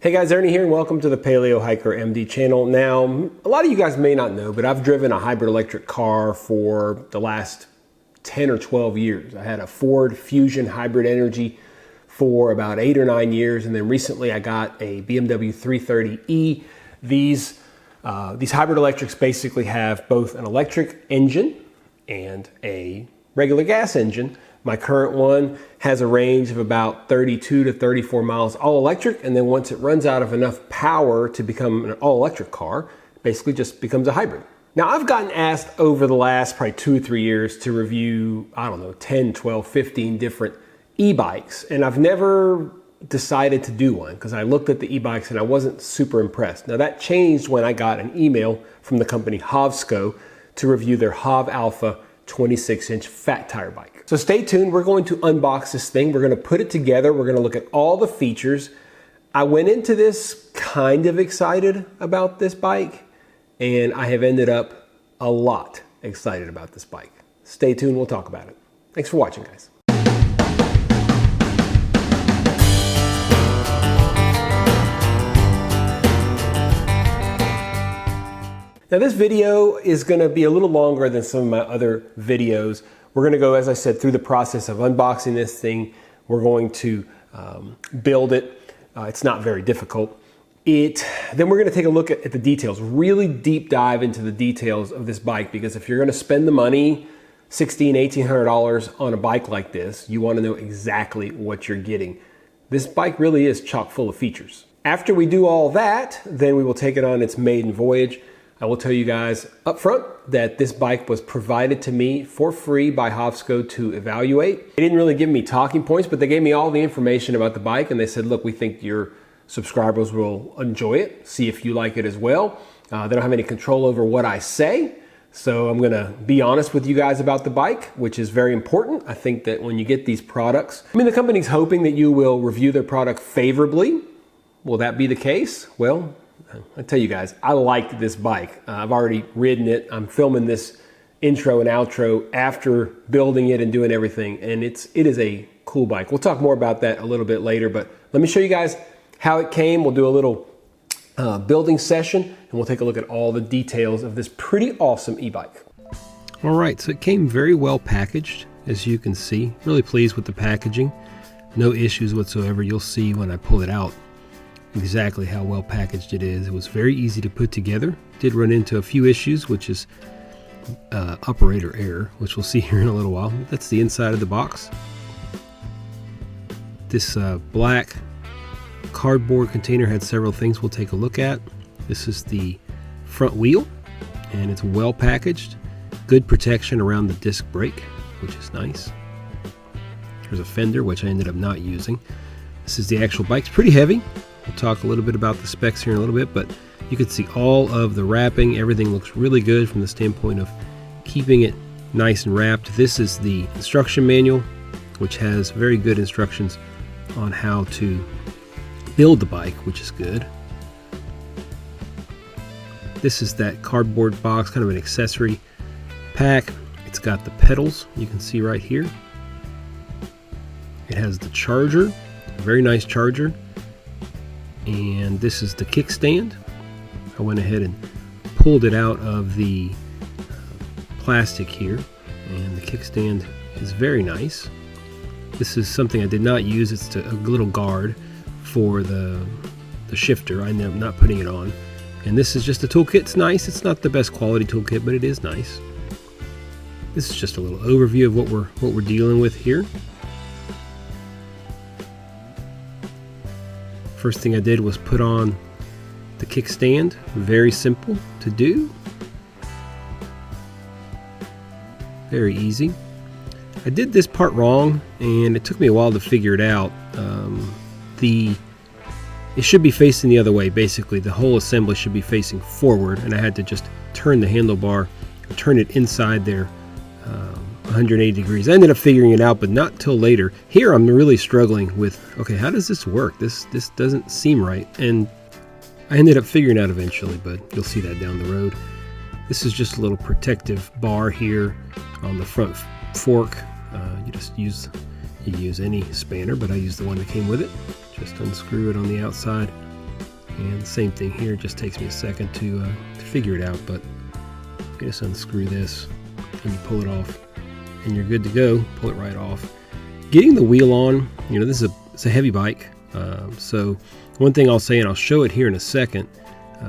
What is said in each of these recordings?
Hey guys, Ernie here and welcome to the Paleo Hiker MD channel. Now, a lot of you guys may not know, but I've driven a hybrid electric car for the last 10 or 12 years. I had a Ford Fusion Hybrid Energy for about 8 or 9 years, and then recently I got a BMW 330e. These hybrid electrics basically have both an electric engine and a regular gas engine. My current one has a range of about 32 to 34 miles all electric, and then once it runs out of enough power to become an all electric car, it basically just becomes a hybrid. Now, I've gotten asked over the last probably 2 or 3 years to review, 10, 12, 15 different e-bikes, and I've never decided to do one because I looked at the e-bikes and I wasn't super impressed. Now, that changed when I got an email from the company Hovsco to review their HovAlpha 26-inch fat tire bike. So stay tuned, we're going to unbox this thing, we're going to put it together, we're going to look at all the features. I went into this kind of excited about this bike, and I have ended up a lot excited about this bike. Stay tuned, we'll talk about it. Thanks for watching, guys. Now this video is going to be a little longer than some of my other videos. We're going to go, as I said, through the process of unboxing this thing. We're going to build it. It's not very difficult. Then we're going to take a look at the details, really deep dive into the details of this bike, because if you're going to spend the money, $1,600, $1,800 on a bike like this, you want to know exactly what you're getting. This bike really is chock full of features. After we do all that, then we will take it on its maiden voyage. I will tell you guys up front that this bike was provided to me for free by Hovsco to evaluate. They didn't really give me talking points, but they gave me all the information about the bike, and they said, look, we think your subscribers will enjoy it, see if you like it as well. They don't have any control over what I say, so I'm gonna be honest with you guys about the bike, which is very important. I think that when you get these products, the company's hoping that you will review their product favorably. Will that be the case? Well, I tell you guys, I like this bike. I've already ridden it. I'm filming this intro and outro after building it and doing everything, and it is a cool bike. We'll talk more about that a little bit later, but let me show you guys how it came. We'll do a little building session, and we'll take a look at all the details of this pretty awesome e-bike. All right, so it came very well packaged, as you can see. Really pleased with the packaging. No issues whatsoever. You'll see when I pull it out exactly how well packaged it is. It was very easy to put together. Did run into a few issues, which is operator error, which we'll see here in a little while. That's the inside of the box. This black cardboard container had several things we'll take a look at. This is the front wheel, and it's well packaged. Good protection around the disc brake, which is nice. There's a fender, which I ended up not using. This is the actual bike. It's pretty heavy. We'll talk a little bit about the specs here in a little bit, but you can see all of the wrapping. Everything looks really good from the standpoint of keeping it nice and wrapped. This is the instruction manual, which has very good instructions on how to build the bike, which is good. This is that cardboard box, kind of an accessory pack. It's got the pedals, you can see right here. It has the charger, a very nice charger. And this is the kickstand. I went ahead and pulled it out of the plastic here, and the kickstand is very nice. This is something I did not use. It's a little guard for the shifter. I ended up not putting it on. And this is just a toolkit. It's nice. It's not the best quality toolkit, but it is nice. This is just a little overview of what we're dealing with here. First thing I did was put on the kickstand. Very simple to do. Very easy. I did this part wrong, and it took me a while to figure it out. It should be facing the other way. Basically, the whole assembly should be facing forward, and I had to just turn the handlebar, turn it inside there 180 degrees. I ended up figuring it out, but not till later. Here I'm really struggling with, okay, how does this work? This doesn't seem right, and I ended up figuring it out eventually, but you'll see that down the road. This is just a little protective bar here on the front fork. You use any spanner, but I used the one that came with it. Just unscrew it on the outside And the same thing here, it just takes me a second to figure it out, but you just unscrew this and you pull it off and you're good to go. Pull it right off. Getting the wheel on, you know, this is it's a heavy bike, so one thing I'll say, and I'll show it here in a second,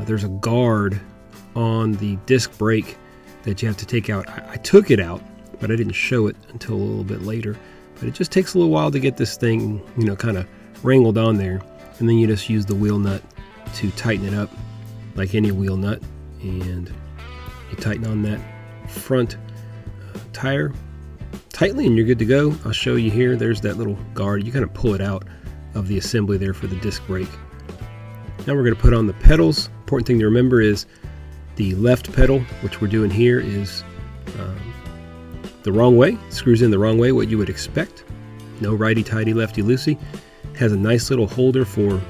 there's a guard on the disc brake that you have to take out. I took it out, but I didn't show it until a little bit later. But it just takes a little while to get this thing, you know, kind of wrangled on there. And then you just use the wheel nut to tighten it up like any wheel nut. And you tighten on that front tire tightly and you're good to go. I'll show you here. There's that little guard. You kind of pull it out of the assembly there for the disc brake. Now we're going to put on the pedals. Important thing to remember is the left pedal, which we're doing here, is the wrong way. Screws in the wrong way, what you would expect. No righty-tighty, lefty-loosey. Has a nice little holder for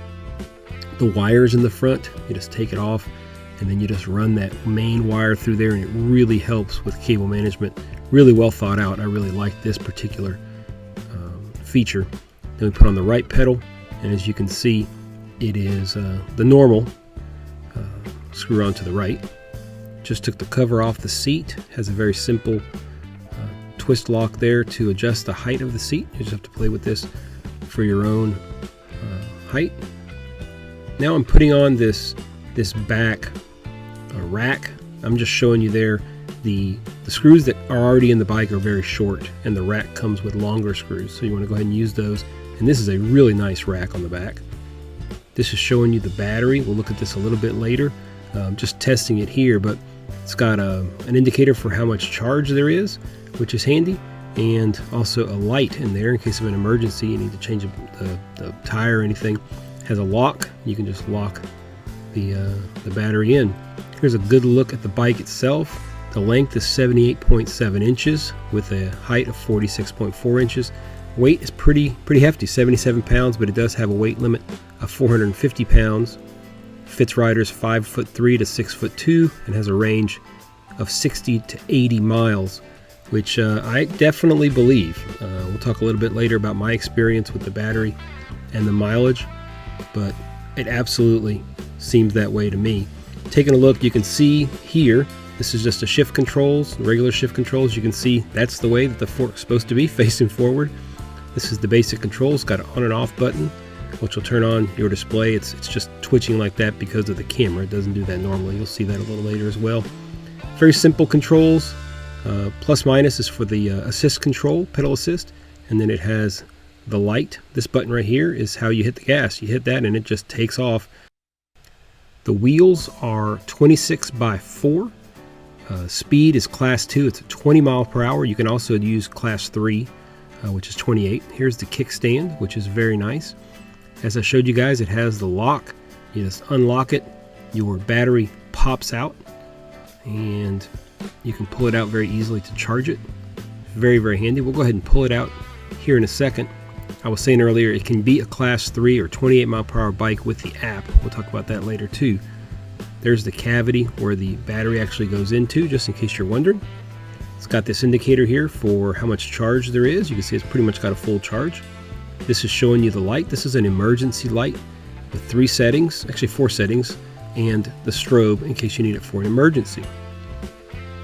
the wires in the front. You just take it off and then you just run that main wire through there, and it really helps with cable management. Really well thought out. I really like this particular feature. Then we put on the right pedal, and as you can see, it is the normal screw on to the right. Just took the cover off the seat. Has a very simple twist lock there to adjust the height of the seat. You just have to play with this for your own height. Now I'm putting on this back rack. I'm just showing you there the screws that are already in the bike are very short, and the rack comes with longer screws, so you want to go ahead and use those. And this is a really nice rack on the back. This is showing you the battery. We'll look at this a little bit later. Just testing it here, but it's got an indicator for how much charge there is, which is handy, and also a light in there in case of an emergency. You need to change the tire or anything. It has a lock. You can just lock the battery in. Here's a good look at the bike itself. The length is 78.7 inches with a height of 46.4 inches. Weight is pretty hefty, 77 pounds, but it does have a weight limit of 450 pounds. Fits riders 5'3" to 6'2", and has a range of 60 to 80 miles, which I definitely believe. We'll talk a little bit later about my experience with the battery and the mileage, but it absolutely seems that way to me. Taking a look, you can see here, this is just a shift controls, regular shift controls. You can see that's the way that the fork's supposed to be, facing forward. This is the basic controls. Got an on and off button, which will turn on your display. It's just twitching like that because of the camera. It doesn't do that normally. You'll see that a little later as well. Very simple controls. Plus minus is for the assist control, pedal assist, and then it has the light. This button right here is how you hit the gas. You hit that and it just takes off. The wheels are 26x4. Speed is class 2. It's a 20 mile per hour. You can also use class 3, which is 28. Here's the kickstand, which is very nice. As I showed you guys, it has the lock. You just unlock it, your battery pops out, and you can pull it out very easily to charge it. Very, very handy. We'll go ahead and pull it out here in a second. I was saying earlier, it can be a class 3 or 28 mile per hour bike with the app. We'll talk about that later too. There's the cavity where the battery actually goes into, just in case you're wondering. It's got this indicator here for how much charge there is. You can see it's pretty much got a full charge. This is showing you the light. This is an emergency light with 3 settings, actually 4 settings, and the strobe in case you need it for an emergency.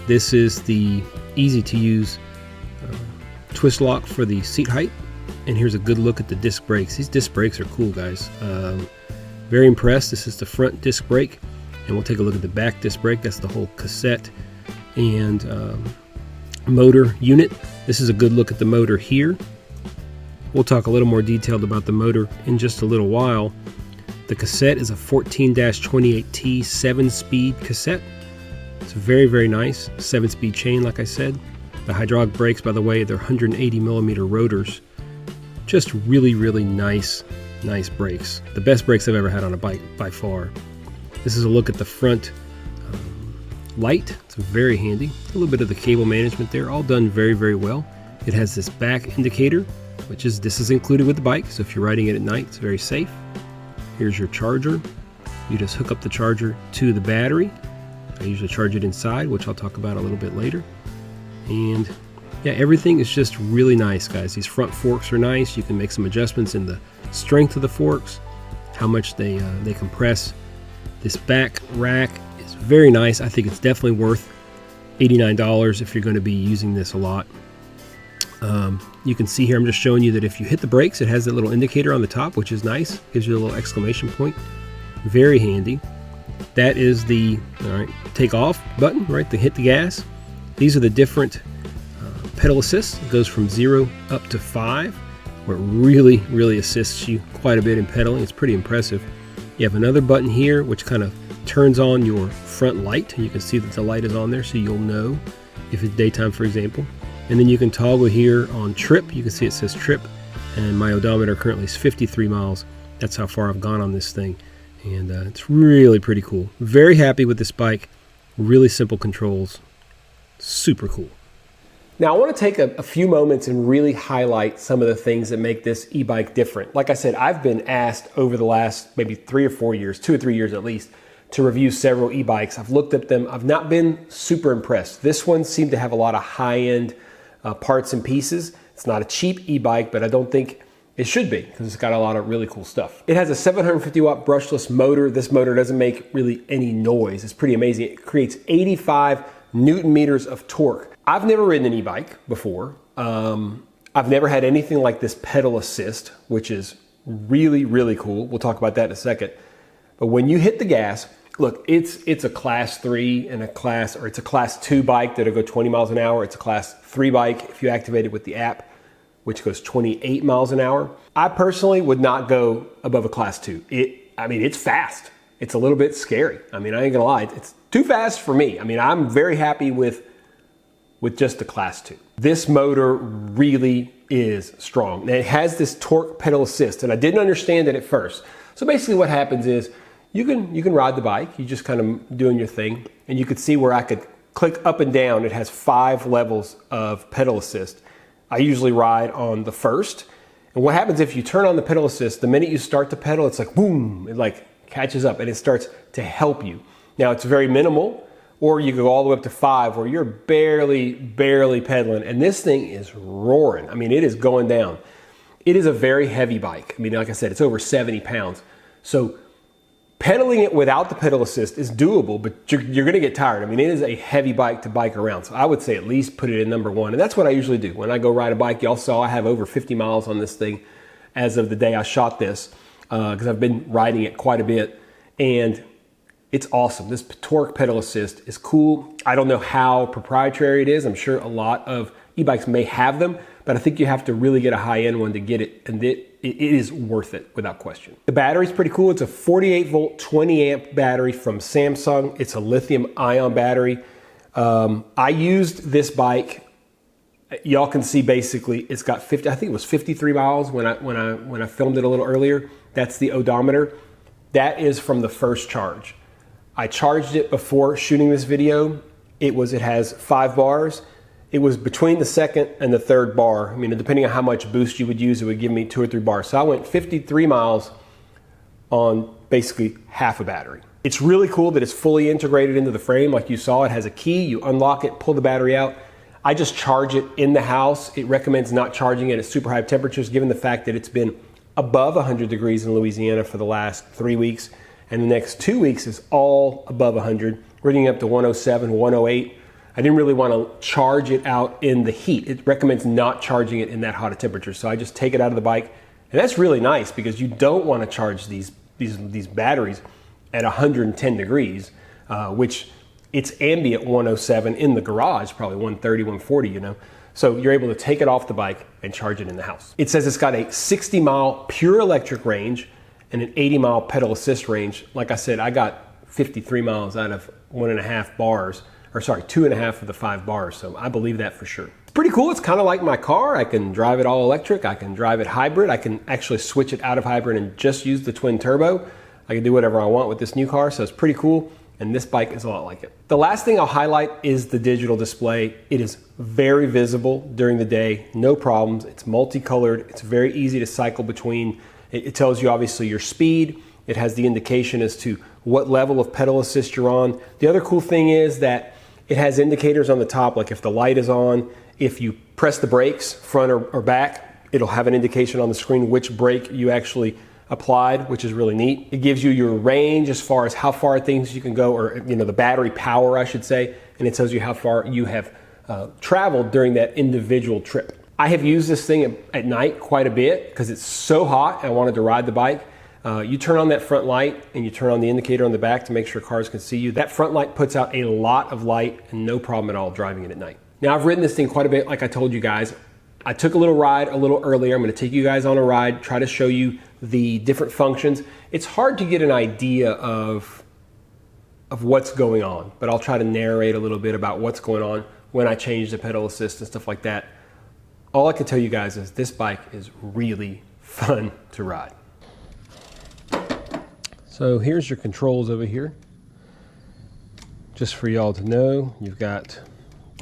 This is the easy to use twist lock for the seat height. And here's a good look at the disc brakes. These disc brakes are cool, guys. Very impressed. This is the front disc brake, and we'll take a look at the back disc brake. That's the whole cassette and motor unit. This is a good look at the motor here. We'll talk a little more detailed about the motor in just a little while. The cassette is a 14-28T 7-speed cassette. It's very, very nice. 7-speed chain, like I said. The hydraulic brakes, by the way, they're 180 millimeter rotors. Just really, really nice brakes. The best brakes I've ever had on a bike by far. This is a look at the front light. It's very handy. A little bit of the cable management there, all done very, very well. It has this back indicator, this is included with the bike, so if you're riding it at night, it's very safe. Here's your charger. You just hook up the charger to the battery. I usually charge it inside, which I'll talk about a little bit later. And yeah, everything is just really nice, guys. These front forks are nice. You can make some adjustments in the strength of the forks, how much they compress. This back rack is very nice. I think it's definitely worth $89 if you're going to be using this a lot. You can see here, I'm just showing you that if you hit the brakes, it has that little indicator on the top, which is nice. Gives you a little exclamation point. Very handy. That is the take off button, right, to hit the gas. These are the different pedal assists. It goes from 0 up to 5, where it really assists you quite a bit in pedaling. It's pretty impressive. You have another button here which kind of turns on your front light. You can see that the light is on there, so you'll know if it's daytime, for example. And then you can toggle here on trip. You can see it says trip, and my odometer currently is 53 miles. That's how far I've gone on this thing, and it's really pretty cool. Very happy with this bike. Really simple controls. Super cool. Now I want to take a few moments and really highlight some of the things that make this e-bike different. Like I said, I've been asked over the last maybe 3 or 4 years, 2 or 3 years at least, to review several e-bikes. I've looked at them. I've not been super impressed. This one seemed to have a lot of high-end parts and pieces. It's not a cheap e-bike, but I don't think it should be because it's got a lot of really cool stuff. It has a 750 watt brushless motor. This motor doesn't make really any noise. It's pretty amazing. It creates 85 Newton meters of torque. I've never ridden an e-bike before. I've never had anything like this pedal assist, which is really cool. We'll talk about that in a second. But when you hit the gas, look, it's a class 3 and it's a class 2 bike that'll go 20 miles an hour. It's a class 3 bike if you activate it with the app, which goes 28 miles an hour. I personally would not go above a class 2. It's fast. It's a little bit scary. I mean, I ain't gonna lie, it's too fast for me. I mean, I'm very happy with just the class 2. This motor really is strong. And it has this torque pedal assist, and I didn't understand it at first. So basically what happens is you can ride the bike, you just kind of doing your thing, and you could see where I could click up and down. It has 5 levels of pedal assist. I usually ride on the first, and what happens if you turn on the pedal assist, the minute you start to pedal, it's like boom, it like catches up and it starts to help you. Now it's very minimal, or you go all the way up to 5 where you're barely pedaling, and this thing is roaring. I mean, it is going down. It is a very heavy bike. I mean, like I said, it's over 70 pounds. So pedaling it without the pedal assist is doable, but you're gonna get tired. I mean, it is a heavy bike to bike around. So I would say at least put it in number 1. And that's what I usually do. When I go ride a bike, y'all saw I have over 50 miles on this thing as of the day I shot this, because I've been riding it quite a bit. And it's awesome. This torque pedal assist is cool. I don't know how proprietary it is. I'm sure a lot of e-bikes may have them, but I think you have to really get a high-end one to get it, and it is worth it without question. The battery's pretty cool. It's a 48 volt, 20 amp battery from Samsung. It's a lithium ion battery. I used this bike. Y'all can see basically it's got 50, I think it was 53 miles when I filmed it a little earlier. That's the odometer. That is from the first charge. I charged it before shooting this video. It has 5 bars. It was between the second and the third bar. I mean, depending on how much boost you would use, it would give me 2 or 3 bars. So I went 53 miles on basically half a battery. It's really cool that it's fully integrated into the frame. Like you saw, it has a key. You unlock it, pull the battery out. I just charge it in the house. It recommends not charging it at super high temperatures, given the fact that it's been above 100 degrees in Louisiana for the last 3 weeks. And the next 2 weeks is all above 100. We're getting up to 107, 108. I didn't really want to charge it out in the heat. It recommends not charging it in that hot a temperature. So I just take it out of the bike. And that's really nice because you don't want to charge these batteries at 110 degrees, which it's ambient 107 in the garage, probably 130, 140, you know. So you're able to take it off the bike and charge it in the house. It says it's got a 60 mile pure electric range and an 80 mile pedal assist range. Like I said, I got 53 miles out of 1.5 bars, or sorry, 2.5 of the 5 bars. So I believe that for sure. It's pretty cool. It's kind of like my car. I can drive it all electric. I can drive it hybrid. I can actually switch it out of hybrid and just use the twin turbo. I can do whatever I want with this new car. So it's pretty cool. And this bike is a lot like it. The last thing I'll highlight is the digital display. It is very visible during the day, no problems. It's multicolored. It's very easy to cycle between. It tells you obviously your speed. It has the indication as to what level of pedal assist you're on. The other cool thing is that it has indicators on the top, like if the light is on, if you press the brakes, front or back, it'll have an indication on the screen which brake you actually applied, which is really neat. It gives you your range as far as how far things you can go, or the battery power, I should say, and it tells you how far you have traveled during that individual trip. I have used this thing at night quite a bit because it's so hot and I wanted to ride the bike. You turn on that front light and you turn on the indicator on the back to make sure cars can see you. That front light puts out a lot of light and no problem at all driving it at night. Now, I've ridden this thing quite a bit, like I told you guys. I took a little ride a little earlier. I'm going to take you guys on a ride, try to show you the different functions. It's hard to get an idea of what's going on, but I'll try to narrate a little bit about what's going on when I change the pedal assist and stuff like that. All I can tell you guys is this bike is really fun to ride. So here's your controls over here. Just for y'all to know, you've got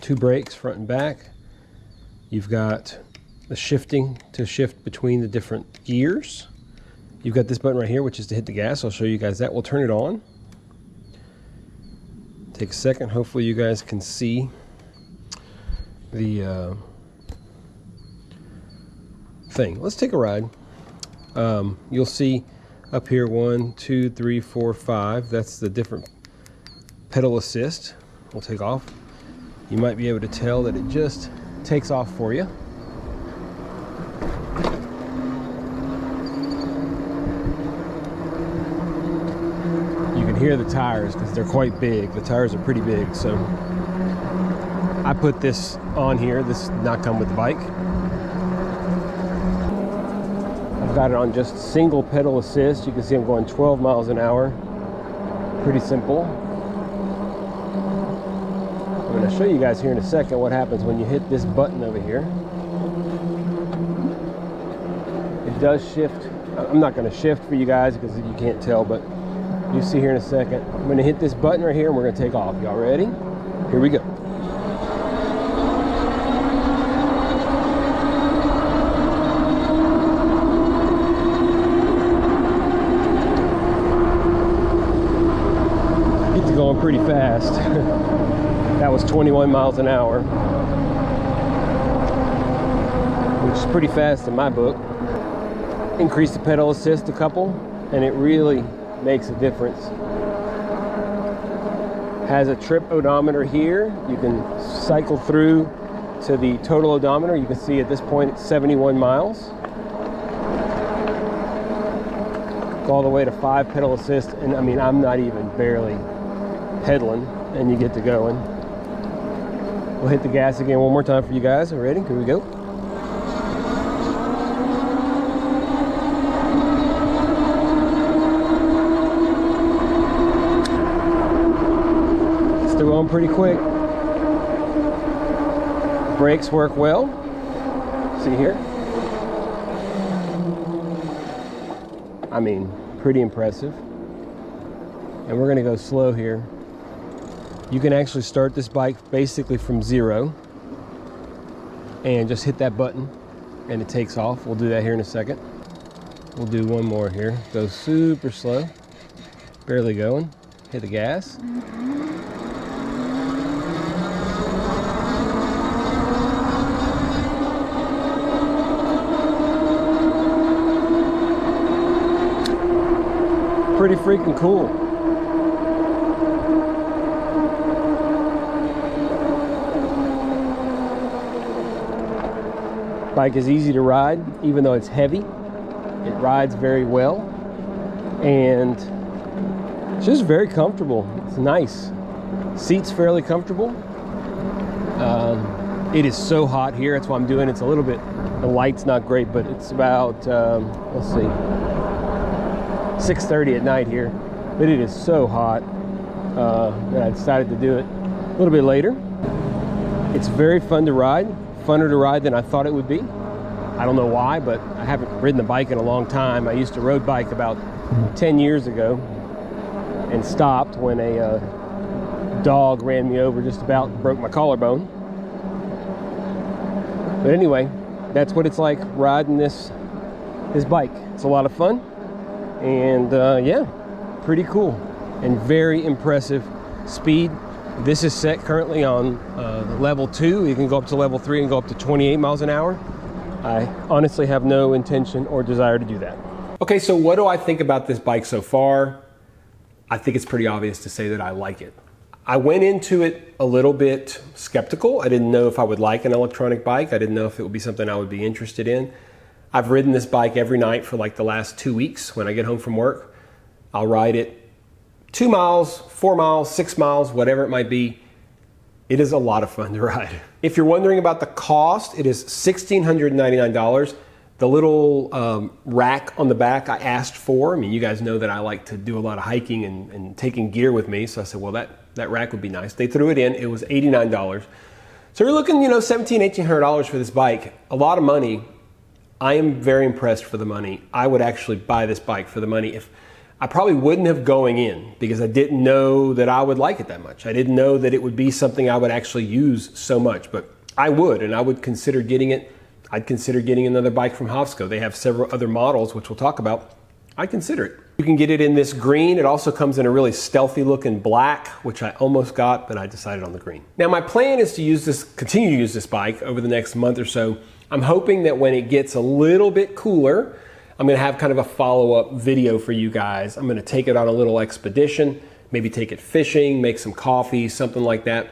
2 brakes, front and back. You've got the shifting to shift between the different gears. You've got this button right here, which is to hit the gas. I'll show you guys that. We'll turn it on. Take a second. Hopefully you guys can see the thing. Let's take a ride. You'll see up here 1, 2, 3, 4, 5. That's the different pedal assist. We'll take off. You might be able to tell that it just takes off for you. You can hear the tires because they're quite big. The tires are pretty big, so I put this on here. This did not come with the bike. I've got it on just single pedal assist. You can see I'm going 12 miles an hour. Pretty simple. I'm going to show you guys here in a second what happens when you hit this button over here. It does shift. I'm not going to shift for you guys because you can't tell, but you see here in a second. I'm going to hit this button right here and we're going to take off. Y'all ready? Here we go. It's going pretty fast. That was 21 miles an hour, which is pretty fast in my book. Increase the pedal assist a couple, and it really makes a difference. Has a trip odometer here. You can cycle through to the total odometer. You can see at this point it's 71 miles. Go all the way to 5 pedal assist, and I mean, I'm not even barely pedaling, and you get to going. We'll hit the gas again one more time for you guys. Are you ready? Here we go. Still going pretty quick. Brakes work well. See here? I mean, pretty impressive. And we're gonna go slow here. You can actually start this bike basically from 0 and just hit that button and it takes off. We'll do that here in a second. We'll do one more here. Go super slow, barely going. Hit the gas. Pretty freaking cool. Bike is easy to ride, even though it's heavy. It rides very well, and it's just very comfortable. It's nice. Seat's fairly comfortable. It is so hot here. That's why I'm doing it. It's a little bit, the light's not great, but it's about, let's see, 6:30 at night here. But it is so hot that I decided to do it a little bit later. It's very fun to ride. Funner to ride than I thought it would be. I don't know why, but I haven't ridden a bike in a long time. I used to road bike about 10 years ago and stopped when a dog ran me over, just about broke my collarbone. But anyway, that's what it's like riding this bike. It's a lot of fun, and yeah, pretty cool and very impressive speed. This is set currently on level 2. You can go up to level 3 and go up to 28 miles an hour. I honestly have no intention or desire to do that. Okay, so what do I think about this bike so far? I think it's pretty obvious to say that I like it. I went into it a little bit skeptical. I didn't know if I would like an electronic bike. I didn't know if it would be something I would be interested in. I've ridden this bike every night for like the last 2 weeks. When I get home from work, I'll ride it 2 miles, 4 miles, 6 miles, whatever it might be. It is a lot of fun to ride. If you're wondering about the cost, it is $1,699. The little rack on the back I asked for. I mean, you guys know that I like to do a lot of hiking and taking gear with me. So I said, well, that rack would be nice. They threw it in. It was $89. So you're looking, $1,700, $1,800 for this bike. A lot of money. I am very impressed for the money. I would actually buy this bike for the money. If I probably wouldn't have going in because I didn't know that I would like it that much. I didn't know that it would be something I would actually use so much, but I would, and I would consider getting it. I'd consider getting another bike from Hovsco. They have several other models, which we'll talk about. I'd consider it. You can get it in this green. It also comes in a really stealthy looking black, which I almost got, but I decided on the green. Now my plan is to continue to use this bike over the next month or so. I'm hoping that when it gets a little bit cooler, I'm gonna have kind of a follow-up video for you guys. I'm gonna take it on a little expedition, maybe take it fishing, make some coffee, something like that,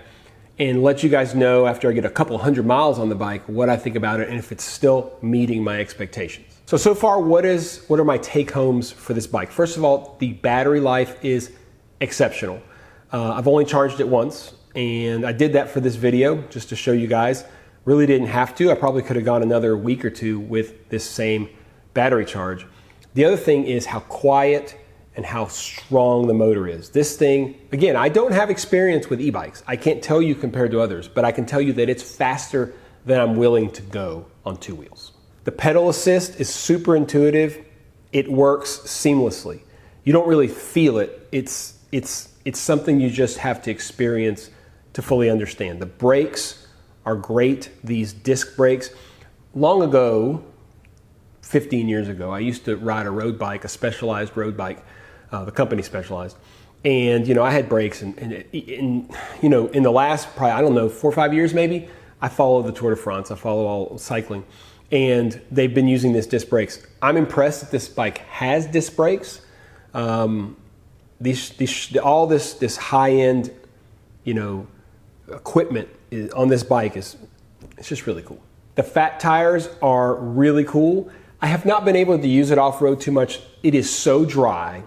and let you guys know after I get a couple hundred miles on the bike what I think about it and if it's still meeting my expectations. So far, what are my take homes for this bike? First of all, the battery life is exceptional. I've only charged it once, and I did that for this video just to show you guys. Really didn't have to. I probably could have gone another week or two with this same battery charge. The other thing is how quiet and how strong the motor is. This thing, again, I don't have experience with e-bikes. I can't tell you compared to others, but I can tell you that it's faster than I'm willing to go on 2 wheels. The pedal assist is super intuitive. It works seamlessly. You don't really feel it. It's something you just have to experience to fully understand. The brakes are great, these disc brakes. Long ago, 15 years ago, I used to ride a road bike, a specialized road bike, the company Specialized. And, I had brakes and in the last, probably, I don't know, 4 or 5 years maybe, I follow the Tour de France, I follow all cycling. And they've been using this disc brakes. I'm impressed that this bike has disc brakes. All this high-end, equipment on this bike it's just really cool. The fat tires are really cool. I have not been able to use it off-road too much. It is so dry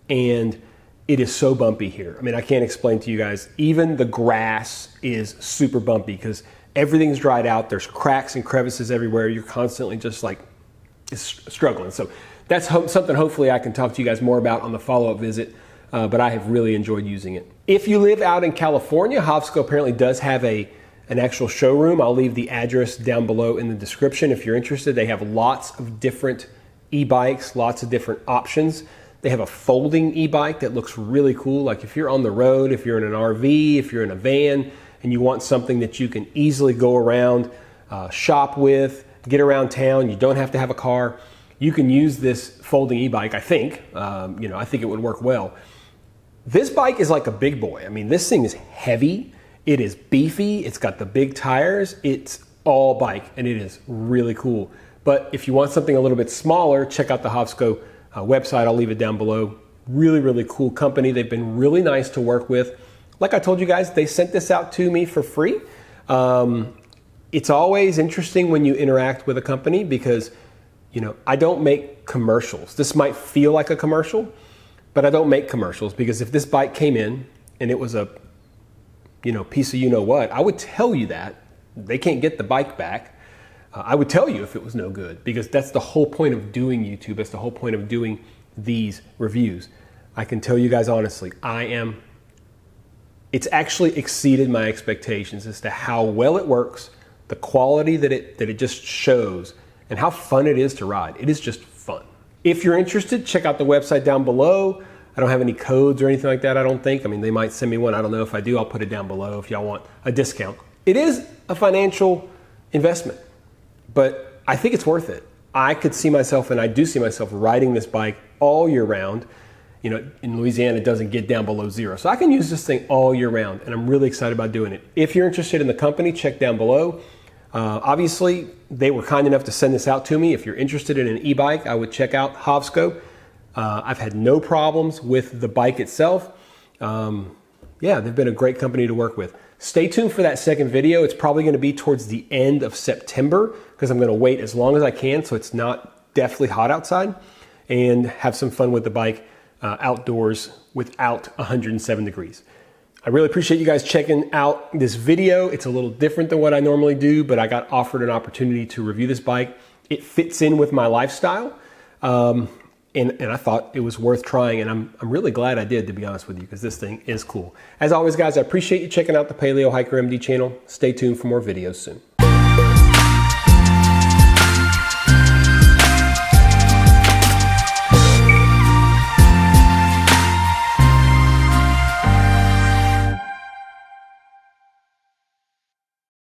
and it is so bumpy here. I mean, I can't explain to you guys. Even the grass is super bumpy because everything's dried out. There's cracks and crevices everywhere. You're constantly just struggling. So that's something hopefully I can talk to you guys more about on the follow-up visit, but I have really enjoyed using it. If you live out in California, Hovsco apparently does have an actual showroom. I'll leave the address down below in the description if you're interested. They have lots of different e-bikes, lots of different options. They have a folding e-bike that looks really cool. Like if you're on the road, if you're in an RV, if you're in a van, and you want something that you can easily go around, shop with, get around town, you don't have to have a car, you can use this folding e-bike, I think. I think it would work well. This bike is like a big boy. I mean, this thing is heavy, it is beefy, it's got the big tires, it's all bike, and it is really cool. But if you want something a little bit smaller, check out the Hovsco website. I'll leave it down below. Really, really cool company. They've been really nice to work with. Like I told you guys, they sent this out to me for free. It's always interesting when you interact with a company because, I don't make commercials. This might feel like a commercial, but I don't make commercials because if this bike came in and it was a, piece of you-know-what, I would tell you that. They can't get the bike back. I would tell you if it was no good because that's the whole point of doing YouTube. That's the whole point of doing these reviews. I can tell you guys honestly, it's actually exceeded my expectations as to how well it works, the quality that it just shows, and how fun it is to ride. It is just fun. If you're interested, check out the website down below. I don't have any codes or anything like that, I don't think. I mean, they might send me one. I don't know. If I do, I'll put it down below if y'all want a discount. It is a financial investment, but I think it's worth it. I could see myself, and I do see myself, riding this bike all year round. In Louisiana, it doesn't get down below 0. So I can use this thing all year round, and I'm really excited about doing it. If you're interested in the company, check down below. Obviously, they were kind enough to send this out to me. If you're interested in an e-bike, I would check out Hovsco. I've had no problems with the bike itself. Yeah, they've been a great company to work with. Stay tuned for that second video. It's probably going to be towards the end of September because I'm going to wait as long as I can so it's not deathly hot outside, and have some fun with the bike outdoors without 107 degrees. I really appreciate you guys checking out this video. It's a little different than what I normally do, but I got offered an opportunity to review this bike. It fits in with my lifestyle. And I thought it was worth trying, and I'm really glad I did, to be honest with you, because this thing is cool. As always, guys, I appreciate you checking out the Paleo Hiker MD channel. Stay tuned for more videos soon.